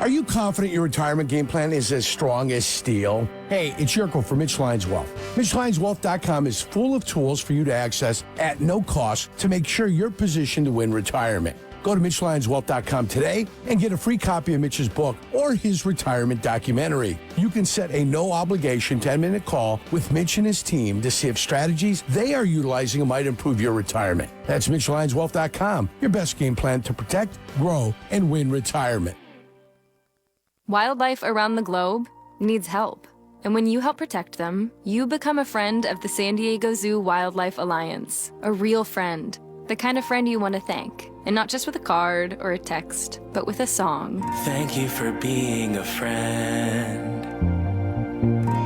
Are you confident your retirement game plan is as strong as steel? Hey, it's Yurko from Mitch Lyons Wealth. MitchLyonsWealth.com is full of tools for you to access at no cost to make sure you're positioned to win retirement. Go to MitchLyonsWealth.com today and get a free copy of Mitch's book or his retirement documentary. You can set a no-obligation 10-minute call with Mitch and his team to see if strategies they are utilizing might improve your retirement. That's MitchLyonsWealth.com, your best game plan to protect, grow, and win retirement. Wildlife around the globe needs help. And when you help protect them, you become a friend of the San Diego Zoo Wildlife Alliance. A real friend. The kind of friend you want to thank. And not just with a card or a text, but with a song. Thank you for being a friend.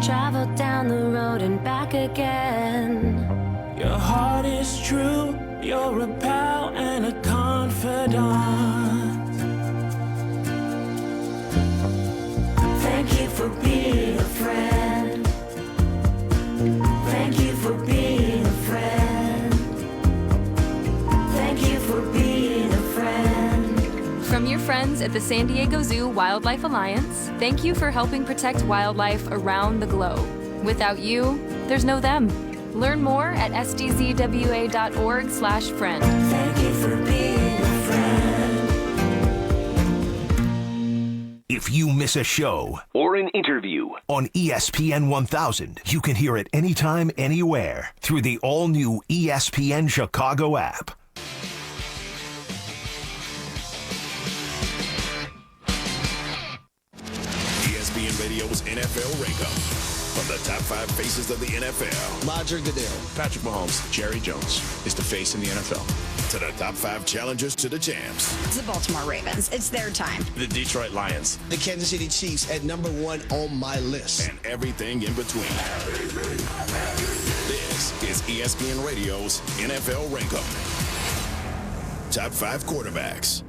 Travel down the road and back again. Your heart is true. You're a pal and a confidant. Thank you for being a friend. Thank you for being a friend. Thank you for being a friend. From your friends at the San Diego Zoo Wildlife Alliance, thank you for helping protect wildlife around the globe. Without you, there's no them. Learn more at sdzwa.org/friend. Thank you for being a friend. If you miss a show or an interview on ESPN 1000, you can hear it anytime, anywhere through the all-new ESPN Chicago app. ESPN Radio's NFL Rankup. From the top 5 faces of the NFL. Roger Goodell. Patrick Mahomes. Jerry Jones is the face in the NFL. To the top 5 challengers to the champs. The Baltimore Ravens. It's their time. The Detroit Lions. The Kansas City Chiefs at number 1 on my list. And everything in between. This is ESPN Radio's NFL Rankup. Top 5 quarterbacks.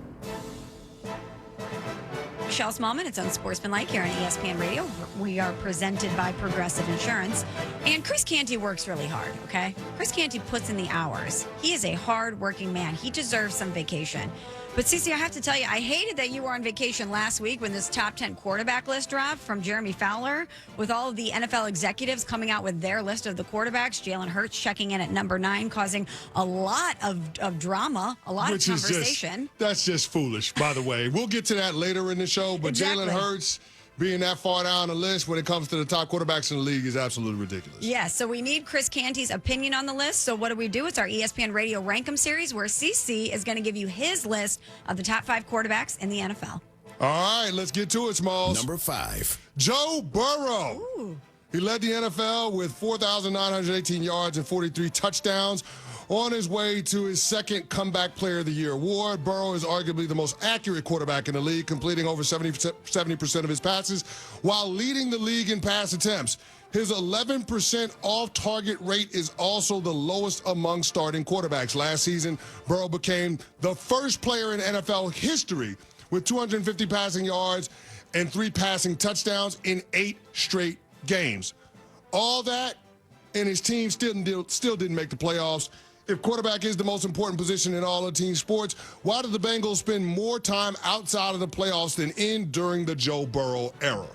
Michelle Smallman, it's Unsportsmanlike here on ESPN Radio. We are presented by Progressive Insurance. And Chris Canty works really hard, okay? Chris Canty puts in the hours. He is a hard-working man. He deserves some vacation. But, Cece, I have to tell you, I hated that you were on vacation last week when this top 10 quarterback list dropped from Jeremy Fowler, with all of the NFL executives coming out with their list of the quarterbacks. Jalen Hurts checking in at number 9, causing a lot of drama, a lot of conversation. That's just foolish, by the way. We'll get to that later in the show, but Exactly. Jalen Hurts being that far down the list when it comes to the top quarterbacks in the league is absolutely ridiculous. Yes, so we need Chris Canty's opinion on the list. So what do? It's our ESPN Radio Rankum series where CC is going to give you his list of the top 5 quarterbacks in the NFL. All right, let's get to it, Smalls. Number 5. Joe Burrow. Ooh. He led the NFL with 4,918 yards and 43 touchdowns. On his way to his second Comeback Player of the Year award, Burrow is arguably the most accurate quarterback in the league, completing over 70% of his passes while leading the league in pass attempts. His 11% off-target rate is also the lowest among starting quarterbacks. Last season, Burrow became the first player in NFL history with 250 passing yards and 3 passing touchdowns in 8 straight games. All that, and his team still didn't make the playoffs. If quarterback is the most important position in all of team sports, why did the Bengals spend more time outside of the playoffs than in during the Joe Burrow era?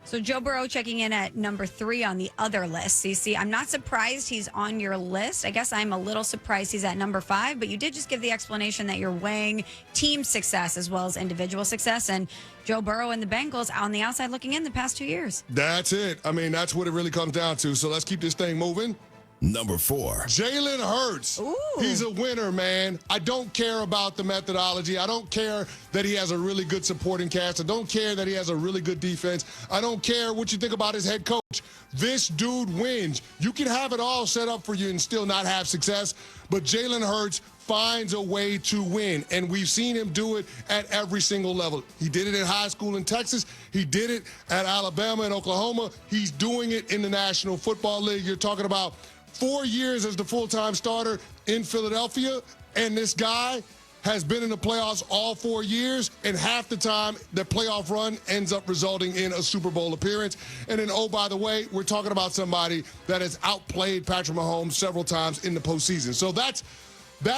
So Joe Burrow checking in at number 3 on the other list. CC, I'm not surprised he's on your list. I guess I'm a little surprised he's at number 5, but you did just give the explanation that you're weighing team success as well as individual success. And Joe Burrow and the Bengals on the outside looking in the past 2 years. That's it. I mean, that's what it really comes down to. So let's keep this thing moving. Number 4. Jalen Hurts. Ooh. He's a winner, man. I don't care about the methodology. I don't care that he has a really good supporting cast. I don't care that he has a really good defense. I don't care what you think about his head coach. This dude wins. You can have it all set up for you and still not have success, but Jalen Hurts finds a way to win, and we've seen him do it at every single level. He did it in high school in Texas. He did it at Alabama and Oklahoma. He's doing it in the National Football League. You're talking about 4 years as the full-time starter in Philadelphia, and this guy has been in the playoffs all 4 years, and half the time the playoff run ends up resulting in a Super Bowl appearance. And then, oh, by the way, we're talking about somebody that has outplayed Patrick Mahomes several times in the postseason. So that's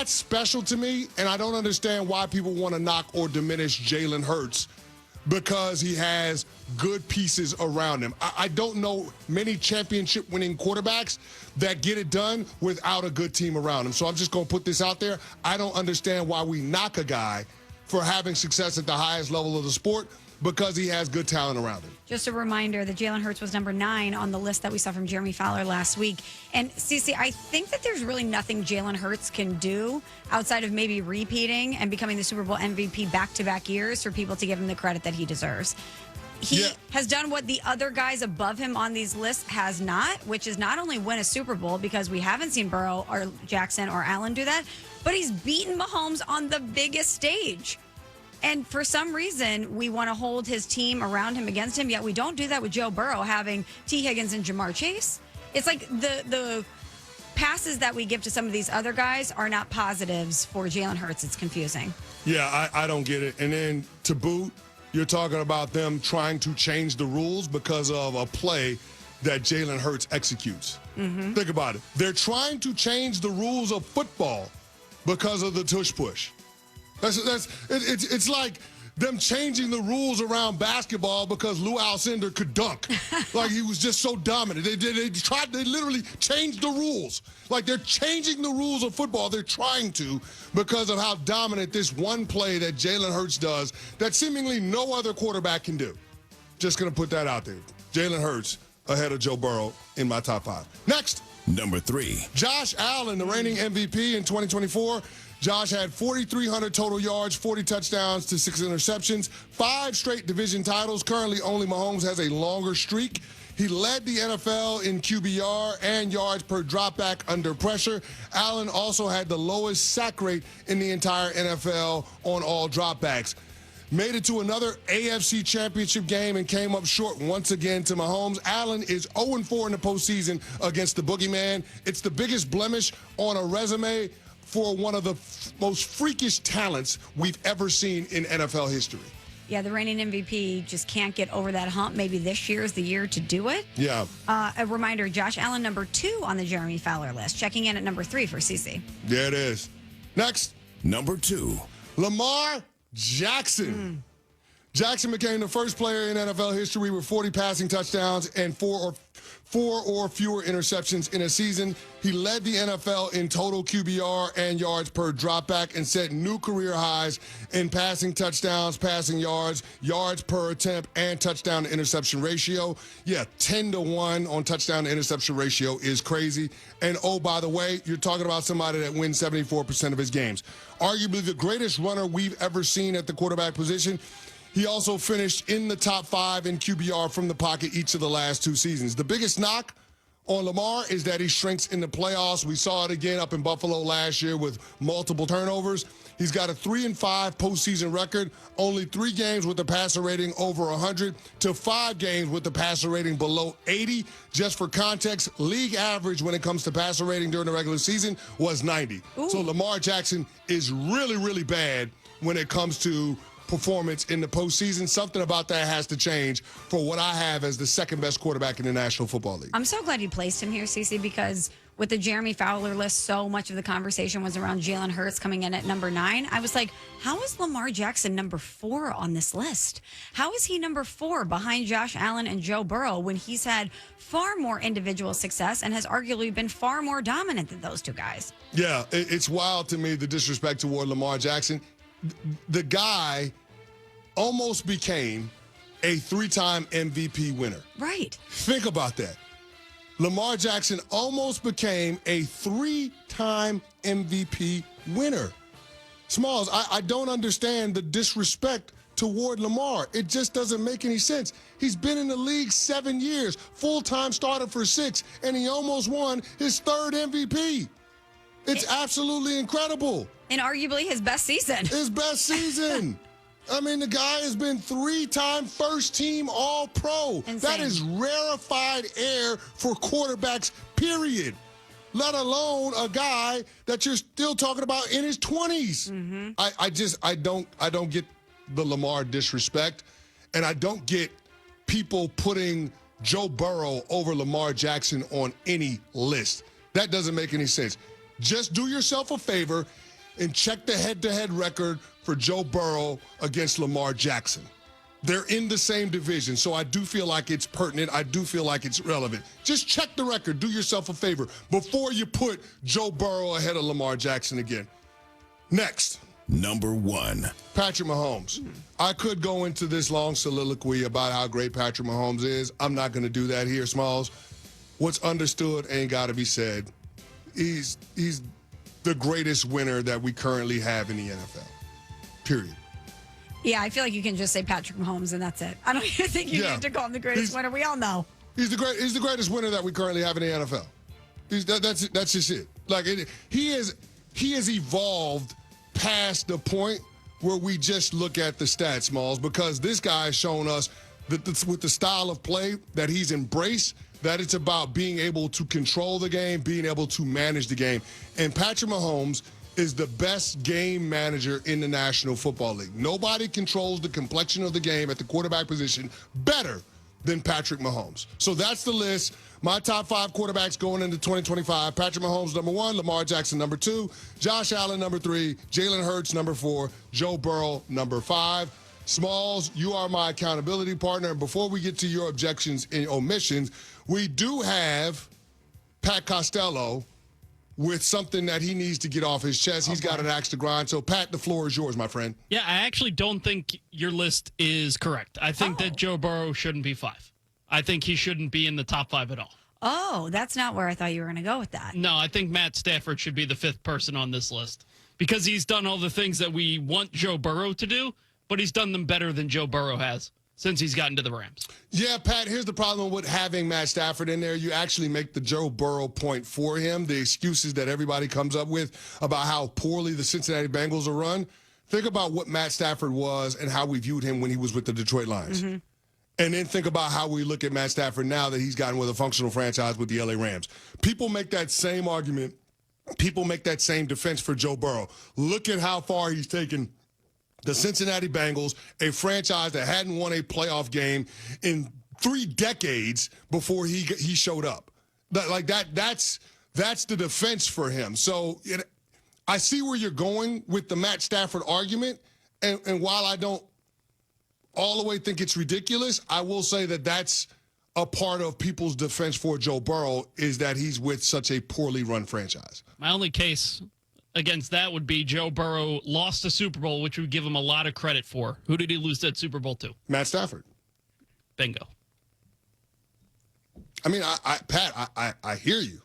special to me, and I don't understand why people want to knock or diminish Jalen Hurts because he has good pieces around him. I don't know many championship-winning quarterbacks that get it done without a good team around him. So I'm just going to put this out there. I don't understand why we knock a guy for having success at the highest level of the sport because he has good talent around him. Just a reminder that Jalen Hurts was number 9 on the list that we saw from Jeremy Fowler last week. And Cece, I think that there's really nothing Jalen Hurts can do outside of maybe repeating and becoming the Super Bowl MVP back-to-back years for people to give him the credit that he deserves. He has done what the other guys above him on these lists has not, which is not only win a Super Bowl, because we haven't seen Burrow or Jackson or Allen do that, but he's beaten Mahomes on the biggest stage. And for some reason, we want to hold his team around him against him, yet we don't do that with Joe Burrow having T. Higgins and Jamar Chase. It's like the passes that we give to some of these other guys are not positives for Jalen Hurts. It's confusing. Yeah, I don't get it. And then to boot, you're talking about them trying to change the rules because of a play that Jalen Hurts executes. Mm-hmm. Think about it. They're trying to change the rules of football because of the tush push. It's like them changing the rules around basketball because Lou Alcindor could dunk. Like he was just so dominant. They literally changed the rules. Like they're changing the rules of football. They're trying to because of how dominant this one play that Jalen Hurts does that seemingly no other quarterback can do. Just going to put that out there. Jalen Hurts ahead of Joe Burrow in my top 5. Next. Number 3. Josh Allen, the reigning MVP in 2024. Josh had 4,300 total yards, 40 touchdowns to 6 interceptions, 5 straight division titles. Currently, only Mahomes has a longer streak. He led the NFL in QBR and yards per dropback under pressure. Allen also had the lowest sack rate in the entire NFL on all dropbacks. Made it to another AFC championship game and came up short once again to Mahomes. Allen is 0-4 in the postseason against the boogeyman. It's the biggest blemish on a resume for one of the most freakish talents we've ever seen in NFL history. Yeah, the reigning MVP just can't get over that hump. Maybe this year is the year to do it. Yeah. A reminder, Josh Allen, number 2 on the Jeremy Fowler list. Checking in at number 3 for CC. There it is. Next. Number 2. Lamar Jackson. Jackson became the first player in NFL history with 40 passing touchdowns and 4 or fewer interceptions in a season. He led the NFL in total QBR and yards per dropback and set new career highs in passing touchdowns, passing yards, yards per attempt, and touchdown to interception ratio. Yeah, 10-1 on touchdown to interception ratio is crazy. And oh, by the way, you're talking about somebody that wins 74% of his games. Arguably the greatest runner we've ever seen at the quarterback position. He also finished in the top 5 in QBR from the pocket each of the last 2 seasons. The biggest knock on Lamar is that he shrinks in the playoffs. We saw it again up in Buffalo last year with multiple turnovers. He's got a 3-5 postseason record, only 3 games with a passer rating over 100 to 5 games with the passer rating below 80. Just for context, league average when it comes to passer rating during the regular season was 90. Ooh. So Lamar Jackson is really, really bad when it comes to performance in the postseason. Something about that has to change for what I have as the second best quarterback in the National Football League. I'm so glad you placed him here, Cece, because with the Jeremy Fowler list, so much of the conversation was around Jalen Hurts coming in at number 9. I was like, how is Lamar Jackson number 4 on this list? How is he number 4 behind Josh Allen and Joe Burrow when he's had far more individual success and has arguably been far more dominant than those 2 guys? Yeah, it's wild to me, the disrespect toward Lamar Jackson. The guy almost became a 3-time MVP winner. Right. Think about that. Lamar Jackson almost became a 3-time MVP winner. Smalls, I don't understand the disrespect toward Lamar. It just doesn't make any sense. He's been in the league 7 years, full-time starter for 6, and he almost won his 3rd MVP. It's absolutely incredible. And arguably his best season. His best season. I mean, the guy has been 3-time first-team All-Pro. Insane. That is rarefied air for quarterbacks, period. Let alone a guy that you're still talking about in his 20s. Mm-hmm. I don't get the Lamar disrespect, and I don't get people putting Joe Burrow over Lamar Jackson on any list. That doesn't make any sense. Just do yourself a favor and check the head-to-head record for Joe Burrow against Lamar Jackson. They're in the same division, so I do feel like it's pertinent. I do feel like it's relevant. Just check the record. Do yourself a favor before you put Joe Burrow ahead of Lamar Jackson again. Next. Number 1. Patrick Mahomes. I could go into this long soliloquy about how great Patrick Mahomes is. I'm not going to do that here, Smalls. What's understood ain't got to be said. He's the greatest winner that we currently have in the NFL. Period. Yeah, I feel like you can just say Patrick Mahomes and that's it. I don't even think you need to call him the greatest winner. We all know. He's the greatest winner that we currently have in the NFL. That's just it. Like he has evolved past the point where we just look at the stats, Smalls, because this guy has shown us that with the style of play that he's embraced, that it's about being able to control the game, being able to manage the game. And Patrick Mahomes is the best game manager in the National Football League. Nobody controls the complexion of the game at the quarterback position better than Patrick Mahomes. So that's the list. My top 5 quarterbacks going into 2025. Patrick Mahomes, number 1. Lamar Jackson, number 2. Josh Allen, number 3. Jalen Hurts, number 4. Joe Burrow, number 5. Smalls, you are my accountability partner. And before we get to your objections and omissions, we do have Pat Costello with something that he needs to get off his chest. He's got an axe to grind. So, Pat, the floor is yours, my friend. Yeah, I actually don't think your list is correct. I think that Joe Burrow shouldn't be 5. I think he shouldn't be in the top 5 at all. Oh, that's not where I thought you were going to go with that. No, I think Matt Stafford should be the 5th person on this list because he's done all the things that we want Joe Burrow to do, but he's done them better than Joe Burrow has since he's gotten to the Rams. Yeah, Pat, here's the problem with having Matt Stafford in there. You actually make the Joe Burrow point for him. The excuses that everybody comes up with about how poorly the Cincinnati Bengals are run. Think about what Matt Stafford was and how we viewed him when he was with the Detroit Lions. Mm-hmm. And then think about how we look at Matt Stafford now that he's gotten with a functional franchise with the LA Rams. People make that same argument. People make that same defense for Joe Burrow. Look at how far he's taken the Cincinnati Bengals, a franchise that hadn't won a playoff game in 3 decades before he showed up. That's the defense for him. So I see where you're going with the Matt Stafford argument, and while I don't all the way think it's ridiculous, I will say that that's a part of people's defense for Joe Burrow is that he's with such a poorly run franchise. My only case against that would be Joe Burrow lost a Super Bowl, which would give him a lot of credit for. Who did he lose that Super Bowl to? Matt Stafford. Bingo. I mean, Pat, I hear you.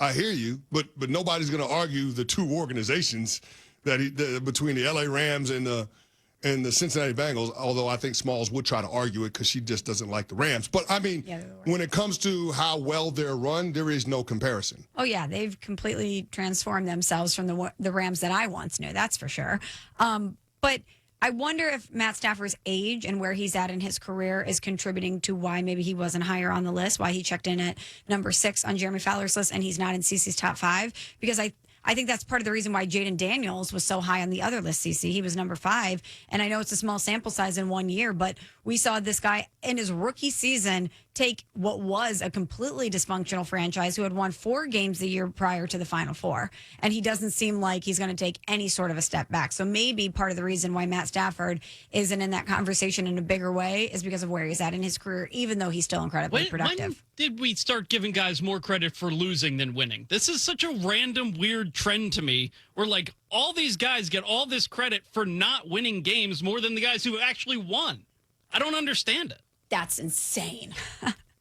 I hear you, but nobody's going to argue the two organizations between the LA Rams and the Cincinnati Bengals, although I think Smalls would try to argue it because she just doesn't like the Rams. But, I mean, when it comes to how well they're run, there is no comparison. Oh, yeah. They've completely transformed themselves from the Rams that I once knew. That's for sure. But I wonder if Matt Stafford's age and where he's at in his career is contributing to why maybe he wasn't higher on the list, why he checked in at number 6 on Jeremy Fowler's list and he's not in CC's top 5. Because I think that's part of the reason why Jaden Daniels was so high on the other list, CC. He was number 5. And I know it's a small sample size in 1 year, but we saw this guy in his rookie season take what was a completely dysfunctional franchise who had won 4 games the year prior to the Final Four. And he doesn't seem like he's going to take any sort of a step back. So maybe part of the reason why Matt Stafford isn't in that conversation in a bigger way is because of where he's at in his career, even though he's still incredibly productive. When did we start giving guys more credit for losing than winning? This is such a random, weird trend to me where, like, all these guys get all this credit for not winning games more than the guys who actually won. I don't understand it. That's insane.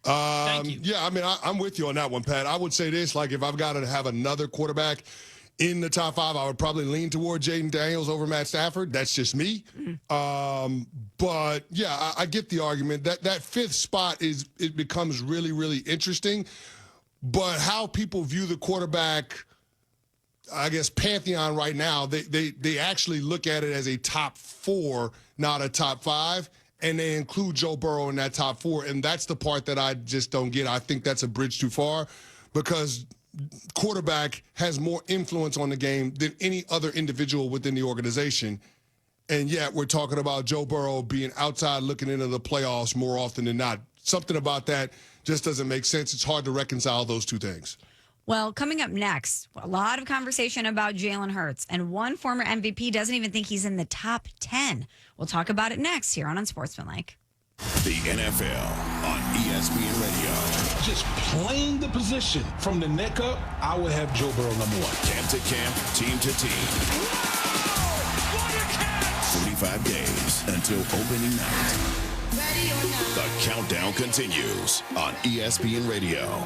Thank you. Yeah, I mean, I'm with you on that one, Pat. I would say this, like, if I've got to have another quarterback in the top 5, I would probably lean toward Jaden Daniels over Matt Stafford. That's just me. But, yeah, I get the argument. That 5th spot it becomes really, really interesting. But how people view the quarterback, I guess, pantheon right now, they actually look at it as a top 4, not a top 5. And they include Joe Burrow in that top 4. And that's the part that I just don't get. I think that's a bridge too far because quarterback has more influence on the game than any other individual within the organization. And yet we're talking about Joe Burrow being outside looking into the playoffs more often than not. Something about that just doesn't make sense. It's hard to reconcile those two things. Well, coming up next, a lot of conversation about Jalen Hurts, and one former MVP doesn't even think he's in the top 10. We'll talk about it next here on Unsportsmanlike. The NFL on ESPN Radio. Just playing the position from the neck up, I would have Joe Burrow number one. Camp to camp, team to team. Whoa! What a catch! 45 days until opening night. Ready or not. The countdown continues on ESPN Radio.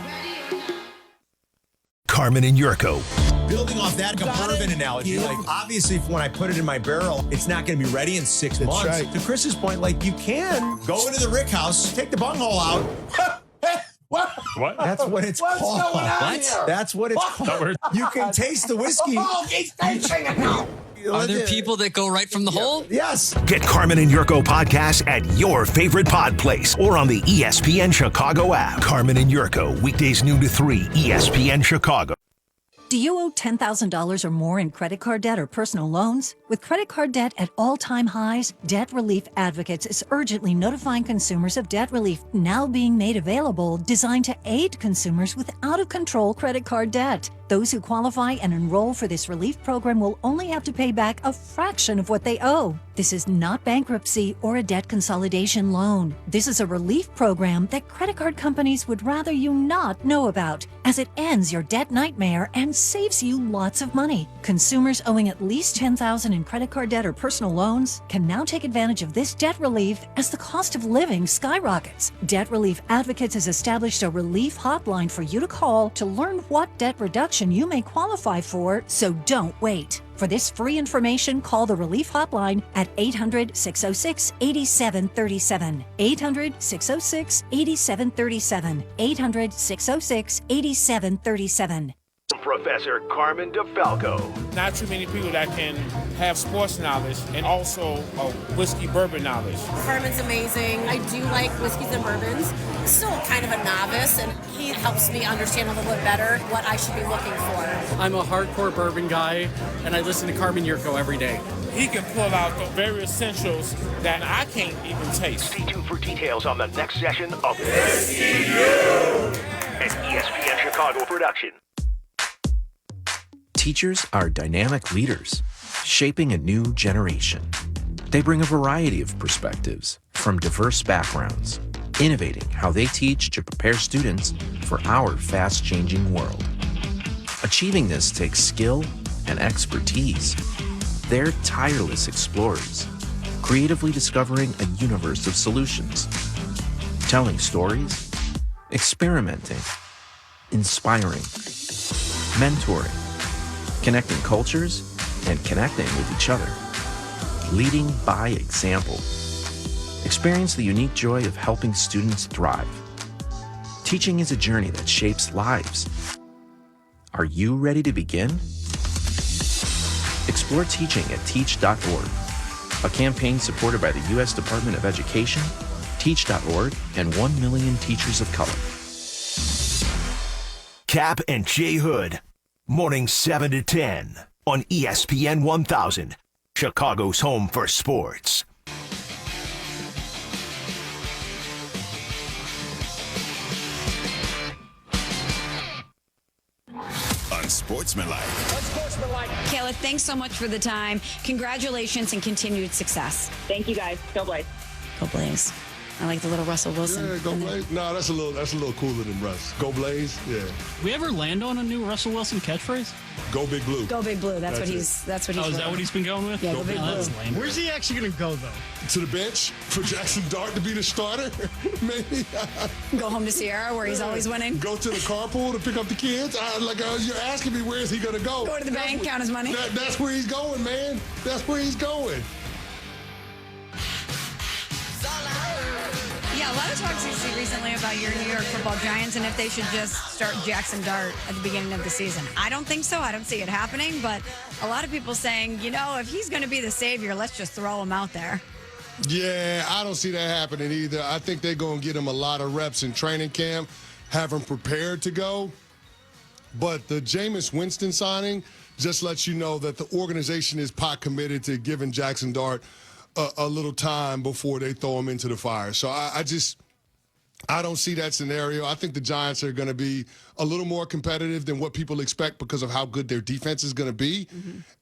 Carmen and Yurko. Building off that bourbon analogy, like obviously when I put it in my barrel, it's not going to be ready in 6 months. Right. To Chris's point, like you can go into the Rick House, take the bunghole out. What? That's what it's What's called. going on here? That's what it's called. You can taste the whiskey. Oh, he's tasting it now. Are there people that go right from the hole? Yes. Get Carmen and Yurko podcasts at your favorite pod place or on the ESPN Chicago app. Carmen and Yurko, weekdays noon to 3, ESPN Chicago. Do you owe $10,000 or more in credit card debt or personal loans? With credit card debt at all-time highs, Debt Relief Advocates is urgently notifying consumers of debt relief now being made available, designed to aid consumers with out-of-control credit card debt. Those who qualify and enroll for this relief program will only have to pay back a fraction of what they owe. This is not bankruptcy or a debt consolidation loan. This is a relief program that credit card companies would rather you not know about, as it ends your debt nightmare and saves you lots of money. Consumers owing at least $10,000 in credit card debt or personal loans can now take advantage of this debt relief as the cost of living skyrockets. Debt Relief Advocates has established a relief hotline for you to call to learn what debt reduction you may qualify for, so don't wait. For this free information, call the Relief Hotline at 800-606-8737. 800-606-8737. 800-606-8737. Professor Carmen DeFalco. Not too many people that can have sports knowledge and also whiskey bourbon knowledge. Carmen's amazing. I do like whiskeys and bourbons. Still kind of a novice, and he helps me understand a little bit better what I should be looking for. I'm a hardcore bourbon guy, and I listen to Carmen Yurko every day. He can pull out the very essentials that I can't even taste. Stay tuned for details on the next session of Whiskey U, an ESPN Chicago production. Teachers are dynamic leaders, shaping a new generation. They bring a variety of perspectives from diverse backgrounds, innovating how they teach to prepare students for our fast-changing world. Achieving this takes skill and expertise. They're tireless explorers, creatively discovering a universe of solutions, telling stories, experimenting, inspiring, mentoring, connecting cultures, and connecting with each other. Leading by example. Experience the unique joy of helping students thrive. Teaching is a journey that shapes lives. Are you ready to begin? Explore teaching at teach.org, a campaign supported by the U.S. Department of Education, Teach.org, and 1 million teachers of color. Cap and Jay Hood. Morning 7 to 10 on ESPN 1000, Chicago's home for sports. Unsportsmanlike. Kayla, thanks so much for the time. Congratulations and continued success. Thank you, guys. Go Blaze. Go Blaze. I like the little Russell Wilson. Yeah, go Blaze. No, that's a little cooler than Russ. Go Blaze. Yeah. We ever land on a new Russell Wilson catchphrase? Go Big Blue. Go Big Blue. That's what he's. Oh, is that what he's been going with? Yeah, go Big Blue. Where's he actually going to go though? To the bench for Jackson Dart to be the starter, maybe. Go home to Sierra where he's always winning. Go to the carpool to pick up the kids. You're asking me where is he going to go? Go to the bank, count his money. That's where he's going, man. That's where he's going. Yeah, a lot of talks you see recently about your New York Football Giants and if they should just start Jackson Dart at the beginning of the season. I don't think so. I don't see it happening. But a lot of people saying, if he's going to be the savior, let's just throw him out there. Yeah, I don't see that happening either. I think they're going to get him a lot of reps in training camp, have him prepared to go. But the Jameis Winston signing just lets you know that the organization is pot committed to giving Jackson Dart a little time before they throw him into the fire. So I I don't see that scenario. I think the Giants are going to be a little more competitive than what people expect because of how good their defense is going to be.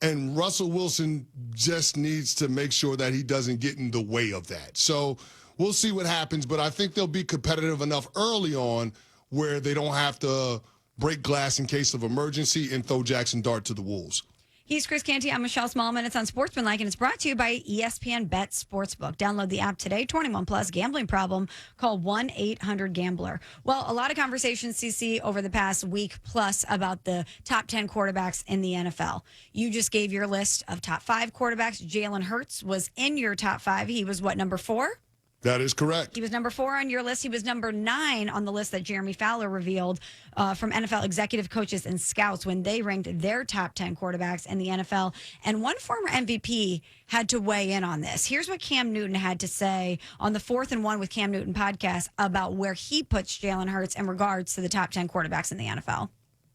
And Russell Wilson just needs to make sure that he doesn't get in the way of that. So we'll see what happens, but I think they'll be competitive enough early on where they don't have to break glass in case of emergency and throw Jackson Dart to the Wolves. He's Chris Canty. I'm Michelle Smallman. It's on Sportsmanlike, and it's brought to you by ESPN Bet Sportsbook. Download the app today. 21 plus. Gambling problem? Call 1-800-GAMBLER. Well, a lot of conversations, CC, over the past week plus about the top 10 quarterbacks in the NFL. You just gave your list of top 5 quarterbacks. Jalen Hurts was in your top 5. He was what, number 4? That is correct. He was number 4 on your list. He was number 9 on the list that Jeremy Fowler revealed from NFL executive coaches and scouts when they ranked their top 10 quarterbacks in the NFL. And one former MVP had to weigh in on this. Here's what Cam Newton had to say on the 4th and 1 with Cam Newton podcast about where he puts Jalen Hurts in regards to the top 10 quarterbacks in the NFL.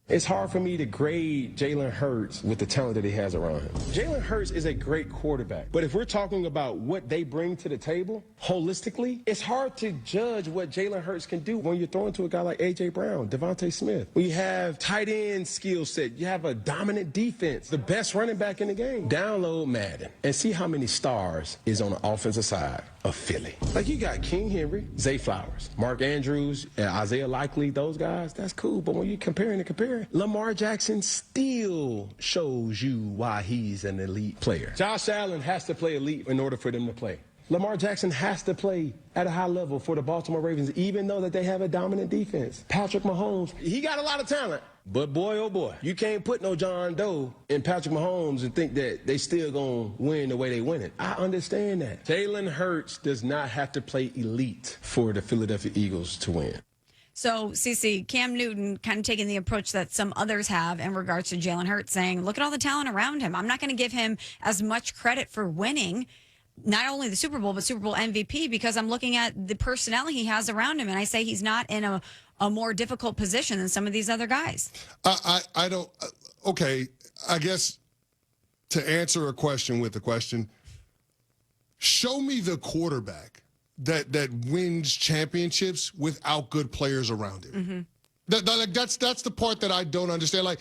It's hard for me to grade Jalen Hurts with the talent that he has around him. Jalen Hurts is a great quarterback, but if we're talking about what they bring to the table holistically, it's hard to judge what Jalen Hurts can do when you're throwing to a guy like A.J. Brown, Devontae Smith. When you have tight end skill set, you have a dominant defense, the best running back in the game. Download Madden and see how many stars is on the offensive side of Philly. Like you got King Henry, Zay Flowers, Mark Andrews, and Isaiah Likely, those guys, that's cool. But when you're comparing, Lamar Jackson still shows you why he's an elite player. Josh Allen has to play elite in order for them to play. Lamar Jackson has to play at a high level for the Baltimore Ravens, even though that they have a dominant defense. Patrick Mahomes, he got a lot of talent. But boy, oh boy, you can't put no John Doe in Patrick Mahomes and think that they still going to win the way they win it. I understand that. Jalen Hurts does not have to play elite for the Philadelphia Eagles to win. So, CC, Cam Newton kind of taking the approach that some others have in regards to Jalen Hurts, saying, look at all the talent around him. I'm not going to give him as much credit for winning not only the Super Bowl, but Super Bowl MVP because I'm looking at the personnel he has around him. And I say he's not in a more difficult position than some of these other guys. I don't. Okay, I guess to answer a question with a question, show me the quarterback that wins championships without good players around him. That's the part that I don't understand. Like,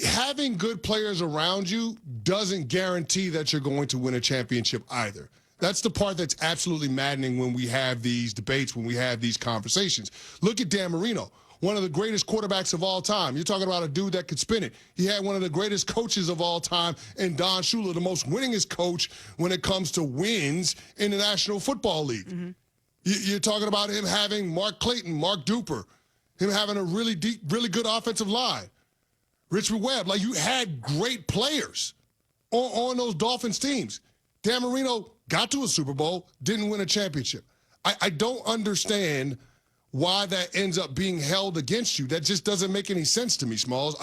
having good players around you doesn't guarantee that you're going to win a championship either. That's the part that's absolutely maddening when we have these debates, when we have these conversations. Look at Dan Marino, one of the greatest quarterbacks of all time. You're talking about a dude that could spin it. He had one of the greatest coaches of all time in Don Shula, the most winningest coach when it comes to wins in the National Football League. You're talking about him having Mark Clayton, Mark Duper, him having a really deep, really good offensive line. Richard Webb, like you had great players on those Dolphins teams. Dan Marino got to a Super Bowl, didn't win a championship. I don't understand why that ends up being held against you. That just doesn't make any sense to me, Smalls.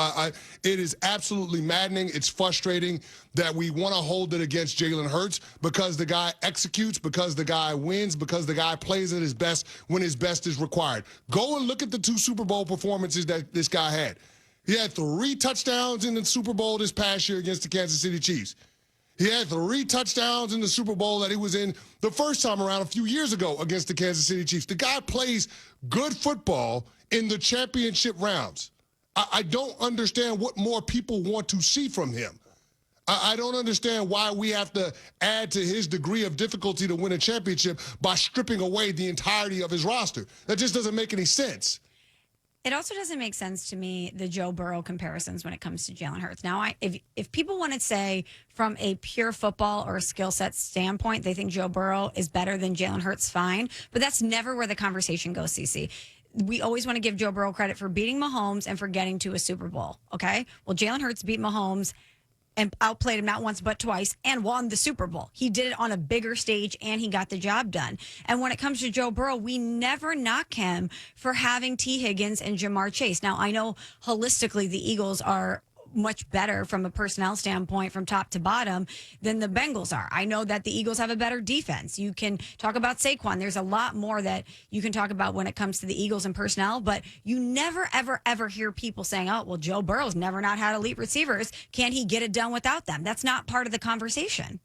It is absolutely maddening. It's frustrating that we want to hold it against Jalen Hurts because the guy executes, because the guy wins, because the guy plays at his best when his best is required. Go and look at the 2 Super Bowl performances that this guy had. He had 3 touchdowns in the Super Bowl this past year against the Kansas City Chiefs. He had 3 touchdowns in the Super Bowl that he was in the first time around a few years ago against the Kansas City Chiefs. The guy plays good football in the championship rounds. I don't understand what more people want to see from him. I don't understand why we have to add to his degree of difficulty to win a championship by stripping away the entirety of his roster. That just doesn't make any sense. It also doesn't make sense to me, the Joe Burrow comparisons when it comes to Jalen Hurts. Now, if people want to say from a pure football or skill set standpoint, they think Joe Burrow is better than Jalen Hurts, fine. But that's never where the conversation goes, CC. We always want to give Joe Burrow credit for beating Mahomes and for getting to a Super Bowl, okay? Well, Jalen Hurts beat Mahomes and outplayed him not once but twice and won the Super Bowl. He did it on a bigger stage and he got the job done. And when it comes to Joe Burrow, we never knock him for having T. Higgins and Jamar Chase. Now, I know holistically the Eagles are much better from a personnel standpoint from top to bottom than the Bengals are. I know that the Eagles have a better defense. You can talk about Saquon. There's a lot more that you can talk about when it comes to the Eagles and personnel, but you never, ever, ever hear people saying, oh, well, Joe Burrow's never not had elite receivers. Can he get it done without them? That's not part of the conversation.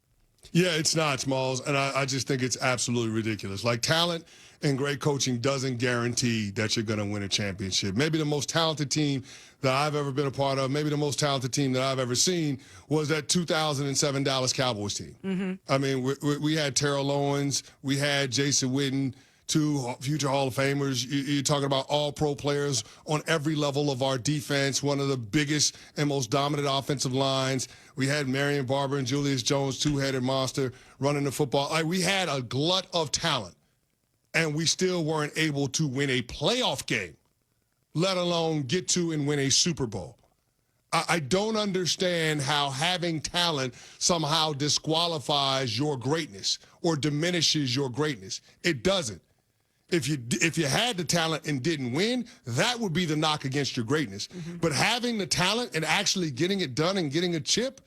Yeah, it's not, Smalls, and I just think it's absolutely ridiculous. Like, talent and great coaching doesn't guarantee that you're going to win a championship. Maybe the most talented team that I've ever been a part of, maybe the most talented team that I've ever seen was that 2007 Dallas Cowboys team. Mm-hmm. I mean, we had Terrell Owens, we had Jason Witten, 2 future Hall of Famers. You're talking about all-pro players on every level of our defense, one of the biggest and most dominant offensive lines. We had Marion Barber and Julius Jones, 2-headed monster, running the football. Like, we had a glut of talent, and we still weren't able to win a playoff game, let alone get to and win a Super Bowl. I don't understand how having talent somehow disqualifies your greatness or diminishes your greatness. It doesn't. If you had the talent and didn't win, that would be the knock against your greatness. Mm-hmm. But having the talent and actually getting it done and getting a chip,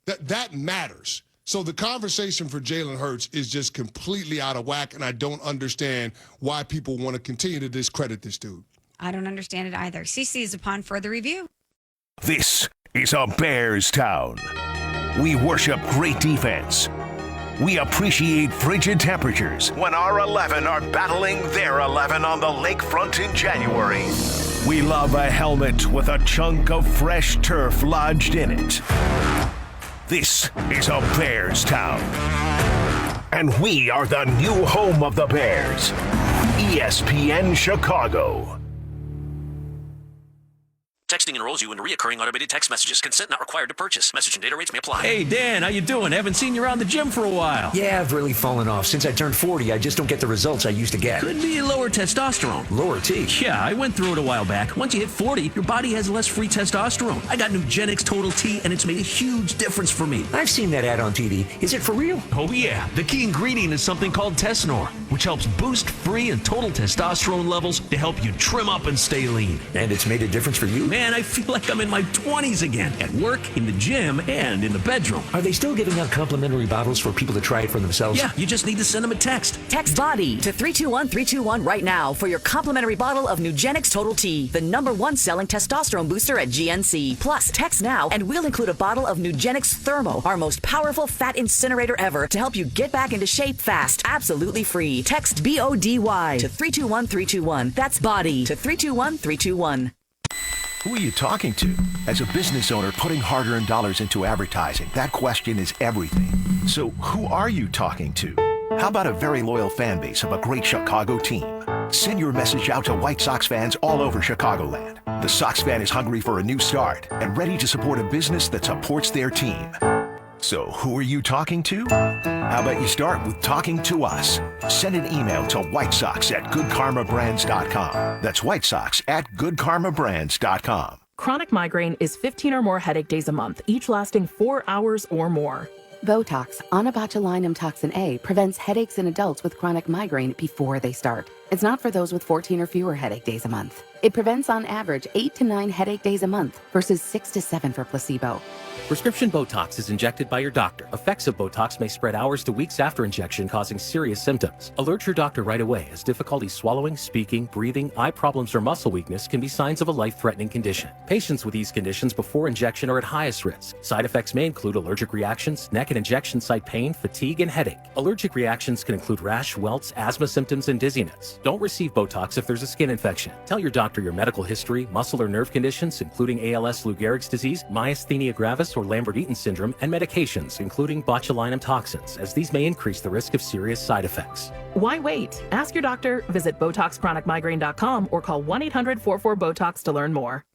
that matters. So the conversation for Jalen Hurts is just completely out of whack, and I don't understand why people want to continue to discredit this dude. I don't understand it either. CC is upon further review. This is a Bears town. We worship great defense. We appreciate frigid temperatures when our 11 are battling their 11 on the lakefront in January. We love a helmet with a chunk of fresh turf lodged in it. This is a Bears town. And we are the new home of the Bears. ESPN Chicago. Texting enrolls you in recurring automated text messages. Consent not required to purchase. Message and data rates may apply. Hey, Dan, how you doing? Haven't seen you around the gym for a while. Yeah, I've really fallen off. Since I turned 40, I just don't get the results I used to get. Could be lower testosterone. Lower T? Yeah, I went through it a while back. Once you hit 40, your body has less free testosterone. I got Nugenix Total T, and it's made a huge difference for me. I've seen that ad on TV. Is it for real? Oh, yeah. The key ingredient is something called Tesnor, which helps boost free and total testosterone levels to help you trim up and stay lean. And it's made a difference for you? Man, I feel like I'm in my 20s again, at work, in the gym, and in the bedroom. Are they still giving out complimentary bottles for people to try it for themselves? Yeah, you just need to send them a text. Text BODY to 321-321 right now for your complimentary bottle of Nugenix Total T, the #1 selling testosterone booster at GNC. Plus, text now and we'll include a bottle of Nugenix Thermo, our most powerful fat incinerator ever, to help you get back into shape fast, absolutely free. Text BODY to 321-321. That's BODY to 321-321. Who are you talking to? As a business owner putting hard-earned dollars into advertising, that question is everything. So who are you talking to? How about a very loyal fan base of a great Chicago team? Send your message out to White Sox fans all over Chicagoland. The Sox fan is hungry for a new start and ready to support a business that supports their team. So who are you talking to? How about you start with talking to us? Send an email to whitesox@goodkarmabrands.com. That's whitesox@goodkarmabrands.com. Chronic migraine is 15 or more headache days a month, each lasting 4 hours or more. Botox, onabotulinum toxin A, prevents headaches in adults with chronic migraine before they start. It's not for those with 14 or fewer headache days a month. It prevents on average 8 to 9 headache days a month versus 6 to 7 for placebo. Prescription Botox is injected by your doctor. Effects of Botox may spread hours to weeks after injection, causing serious symptoms. Alert your doctor right away, as difficulty swallowing, speaking, breathing, eye problems, or muscle weakness can be signs of a life-threatening condition. Patients with these conditions before injection are at highest risk. Side effects may include allergic reactions, neck and injection site pain, fatigue, and headache. Allergic reactions can include rash, welts, asthma symptoms, and dizziness. Don't receive Botox if there's a skin infection. Tell your doctor your medical history, muscle or nerve conditions, including ALS, Lou Gehrig's disease, myasthenia gravis, or Lambert-Eaton syndrome, and medications, including botulinum toxins, as these may increase the risk of serious side effects. Why wait? Ask your doctor, visit BotoxChronicMigraine.com, or call 1-800-44-BOTOX to learn more.